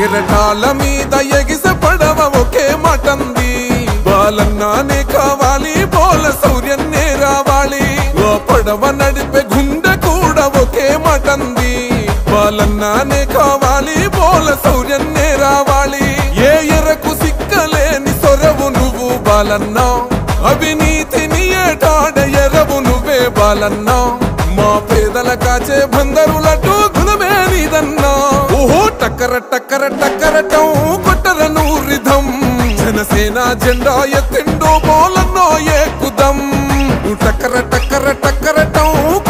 కెరటాల మీద ఎగిస పడవ ఒకే మాటంది బాలన్నానే కావాలి బోల శౌర్యన్నే రావాలి ఓ పడవ నడిపే గుండె కూడా ఒకే మాటంది బాలన్నానే కావాలి బోల శౌర్యన్నే రావాలి ఏ ఎరకు సిక్కలేని సొరవు నువ్వు బాలన్నా అవినీతిని ఏటాడ ఎరవు నువ్వే బాలన్నా మా పేదల కాచే బందరులటు గుణమే నీదన్నా ఓహో టక్కర టక్కర టక్కరటం కొట్టరను రిధం జనసేన జెండా ఎత్తిండు బోలన్నో ఏకుదం టక్కర టక్కర టక్కర